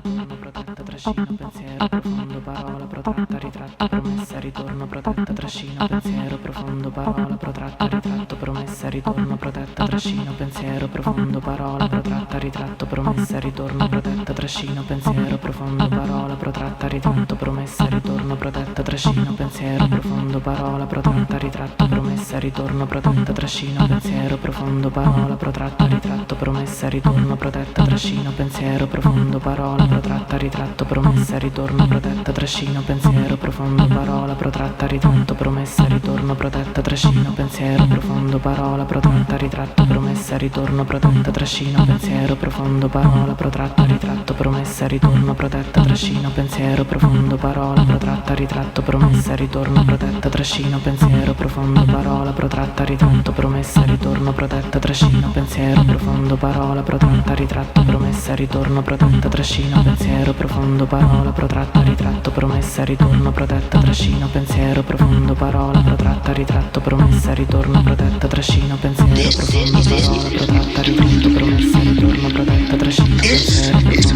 Ritorno protetta, trascino, pensiero profondo, parola protratta, ritratto, promessa, ritorno protetta, trascino, pensiero profondo, parola protratta, ritratto, promessa, ritorno protetta, trascino, pensiero profondo, parola protratta, ritratto, promessa, ritorno protetta, trascino, pensiero profondo, parola protratta, ritratto, promessa, ritorno protetta, trascino, pensiero profondo, parola protratta, ritratto, promessa, ritorno protetta, trascino, pensiero profondo, parola protratta, ritratto, promessa, ritorno protetta, trascino, pensiero profondo, parola protratta, ritratto, promessa, ritorno protetta, trascino, pensiero profondo, parola protratta, ritratto, promessa, ritorno protetta, trascino, pensiero profondo, parola protratta, ritratto, promessa, ritorno protetta, trascino, pensiero profondo, parola protratta, ritratto, promessa, ritorno protetta, trascino, pensiero profondo, parola protratta, ritratto, promessa, ritorno protetta, trascino, pensiero profondo, parola protratta, ritratto, promessa, ritorno protetta, trascino, pensiero profondo, parola protratta, ritratto, promessa, ritorno protetta, trascino, pensiero profondo, parola protratta, ritratto, promessa, ritorno protetta, trascino, pensiero profondo, parola protratta, ritratto, promessa, ritorno protetta, trascino, pensiero profondo, parola protratta, ritratto, promessa, ritorno protetta, trascino, pensiero profondo, parola protratta, ritratto, promessa, ritorno protetta, trascino, pensiero profondo, parola protratta, ritratto, promessa, ritorno protetta, trascino, pensiero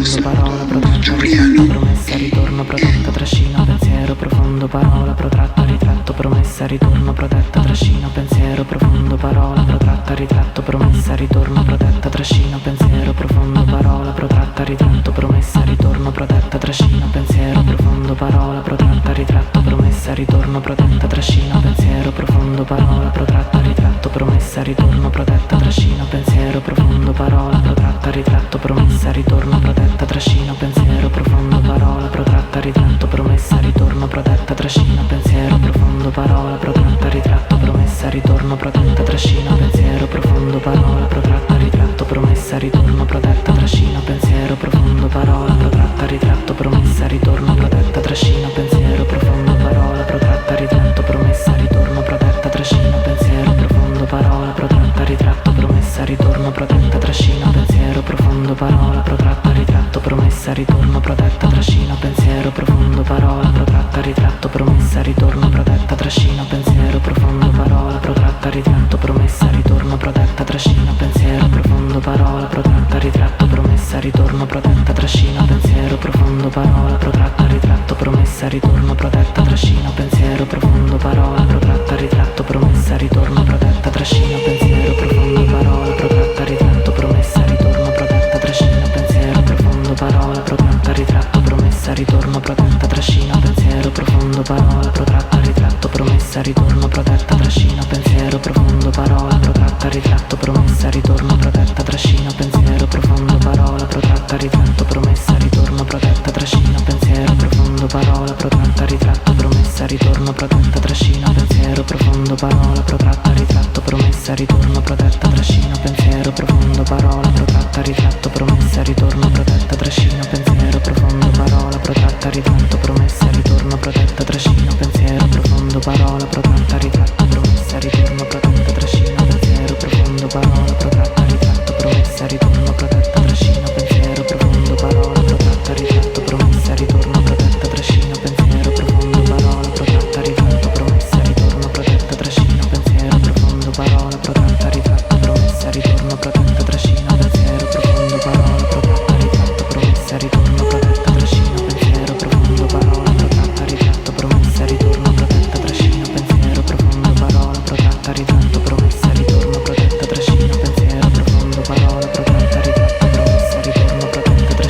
profondo, parola protratta, ritratto, promessa, ritorno protetta, trascino, pensiero profondo, parola protratta, ritratto, promessa, ritorno protetta, trascino, pensiero profondo, parola protratta, ritratto, promessa, ritorno protetta, trascino, pensiero profondo, parola protratta, ritratto, promessa, ritorno protetta, trascino, pensiero profondo, parola protratta, ritratto, promessa, ritorno protetta, trascino, pensiero profondo, parola protratta, ritratto, promessa, ritorno protetta, trascino, pensiero profondo, parola protratta, ritratto, promessa, ritorno protetta, trascino, pensiero profondo, parola protratta, ritratto, promessa, ritorno protetta, trascino, pensiero profondo, parola protratta, ritratto, promessa, ritorno protetta, trascino, pensiero profondo, parola protratta, ritratto, promessa, ritorno protetta, trascino, pensiero profondo, parola protratta, ritratto, promessa, ritorno protetta, trascino, pensiero profondo, parola protratta, ritratto, promessa, ritorno protetta, trascino, pensiero profondo, parola protratta, ritratto, promessa, ritorno protetta, trascino, pensiero profondo, parola protratta, ritratto, promessa, ritorno protetta, trascino, pensiero profondo, parola protratta, ritratto, promessa, ritorno protetta, trascino, pensiero profondo, parola protratta, ritratto, promessa, ritorno protetta, trascino, pensiero profondo, parola protratta, ritratto, promessa, ritorno protetta, trascino, pensiero profondo, parola protratta, ritratto, promessa, ritorno protetta, trascino, pensiero profondo, parola protratta, ritratto, promessa, ritorno protetta, trascino, pensiero profondo, parola protratta, ritratto, promessa, ritorno protetta, trascino, pensiero profondo, parola protratta, ritratto, promessa, ritorno protetta, trascino, pensiero profondo, parola protratta, ritratto, promessa, ritorno protetta, trascino, pensiero profondo, parola protratta, ritratto, promessa, ritorno protetta, trascino, pensiero profondo, parola protratta, ritratto, promessa, ritorno protetta, trascino, pensiero profondo, parola protratta, ritratto, promessa, ritorno protetta, trascino, pensiero profondo, parola protratta, ritratto, promessa, ritorno protetta, trascino, pensiero profondo, parola protratta, ritratto, promessa, ritorno protetta, trascino, pensiero profondo, parola protratta, ritratto, promessa, ritorno protetta, trascino, pensiero profondo, parola protratta, ritratto, promessa, ritorno protetta, trascino, pensiero profondo, parola protratta, ritratto, promessa, ritorno protetta, trascino,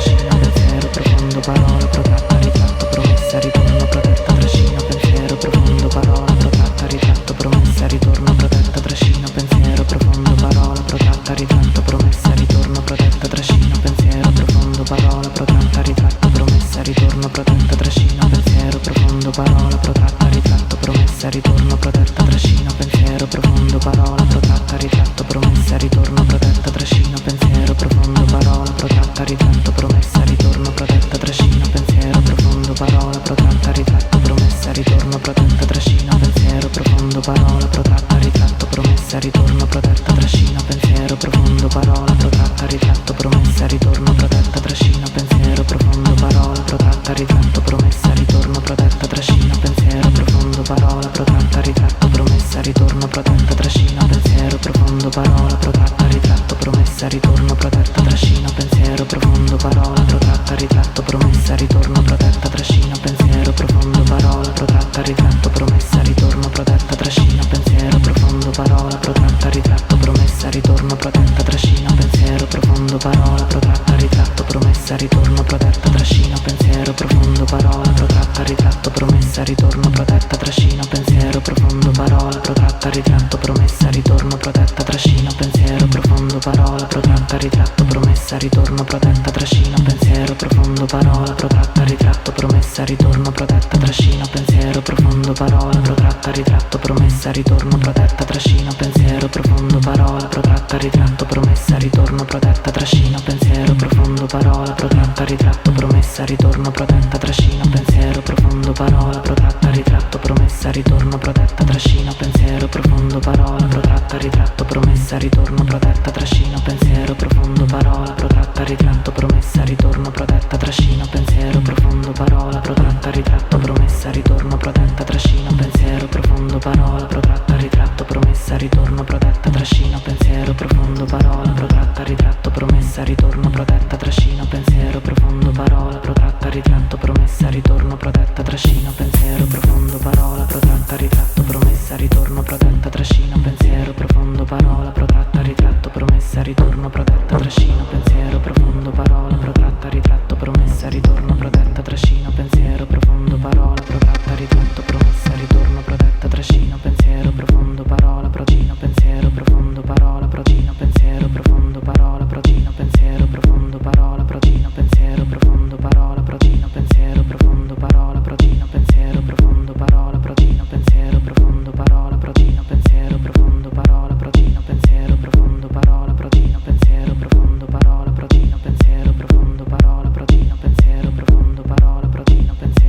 pensiero profondo, parola protratta, ritratto, promessa, ritorno protetta, trascino, pensiero profondo, parola protratta, ritratto, promessa, ritorno protetta, trascino, pensiero profondo, parola protratta, ritratto, promessa, ritorno protetta, trascino, pensiero profondo, parola protratta, ritratto, promessa, ritorno protetta, trascino, pensiero profondo, parola protratta, ritratto, promessa, ritorno protetta, trascino, pensiero profondo, parola protratta, ritratto, promessa, ritorno protetta, trascino, pensiero profondo, parola protratta, ritratto, promessa, ritorno protetta, trascino, pensiero profondo, parola protratta, ritratto, promessa, ritorno protetta, trascino, pensiero profondo, parola protratta, ritratto, promessa, promessa, ritorno, protetta, trascina, pensiero profondo, parola protratta, ritratto, promessa, ritorno, protetta, trascina, pensiero profondo, parola protratta, ritratto, promessa, ritorno, protetta, trascina, pensiero profondo, parola protratta, ritratto, promessa, ritorno, protetta, trascina, pensiero profondo, parola protratta, ritratto, promessa, ritorno, protetta, trascina, pensiero profondo, parola protratta, ritratto, promessa, ritorno, protetta, trascina, pensiero profondo, parola protratta, ritratto, promessa, ritorno, protetta, trascina, pensiero profondo, parola protratta, ritratto, promessa, ritorno, protetta, trascina, pensiero profondo, parola protratta, ritratto, promessa, ritorno, protetta, trascina, pensiero profondo, parola protratta, ritratto, promessa, ritorno, protetta, trascina, pensiero profondo, parola protratta, ritratto, promessa, ritorno, protetta, trascina, pensiero profondo, parola protratta, ritratto, promessa, ritorno, protetta, trascina, pensiero profondo, parola protratta, ritratto, promessa, ritorno, protetta, trascina, pensiero profondo, parola protratta, ritratto, promessa, ritorno, protetta, trascina, pensiero profondo, parola protratta, ritratto, promessa, ritorno, protetta, trascina, pensiero profondo, parola protratta, ritratto, promessa, ritorno, protetta, trascina, pensiero profondo, parola protratta, ritratto, promessa, ritorno, protetta, trascina, pensiero profondo, parola protratta, ritratto, promessa, ritorno, protetta, trascina, pensiero profondo, parola protratta, ritratto, promessa, ritorno, protetta, trascina, pensiero profondo, parola protratta, ritratto, promessa, ritorno, protetta, trascina, pensiero profondo, parola protratta, ritratto, promessa, ritorno, protetta, trascina, pensiero profondo, parola protratta, ritratto, promessa, ritorno, protetta, trascina, pensiero profondo, parola protratta, ritratto, promessa, ritorno, protetta, trascina, pensiero profondo, parola protratta, ritratto, promessa, ritorno, protetta, trascina, pensiero profondo, parola protratta, ritratto, promessa, ritorno, protetta, trascina, pensiero profondo, parola protratta, ritratto, promessa, ritorno, protetta, trascina, pensiero profondo, parola protratta, ritratto, promessa, ritorno, protetta, trascina, pensiero profondo, parola procina, pensiero profondo, parola procina, pensiero profondo, parola procina, pensiero profondo, parola procina, pensiero profondo, parola procina, pensiero profondo, parola procina, pensiero profondo, parola procina, pensiero profondo, parola procina, pensiero profondo, parola procina, pensiero profondo, parola procina, pensiero profondo, parola procina, pensiero profondo, parola procina, pensiero profondo, parola procina, pensiero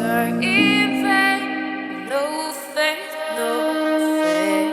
Are in vain, no faith, no faith.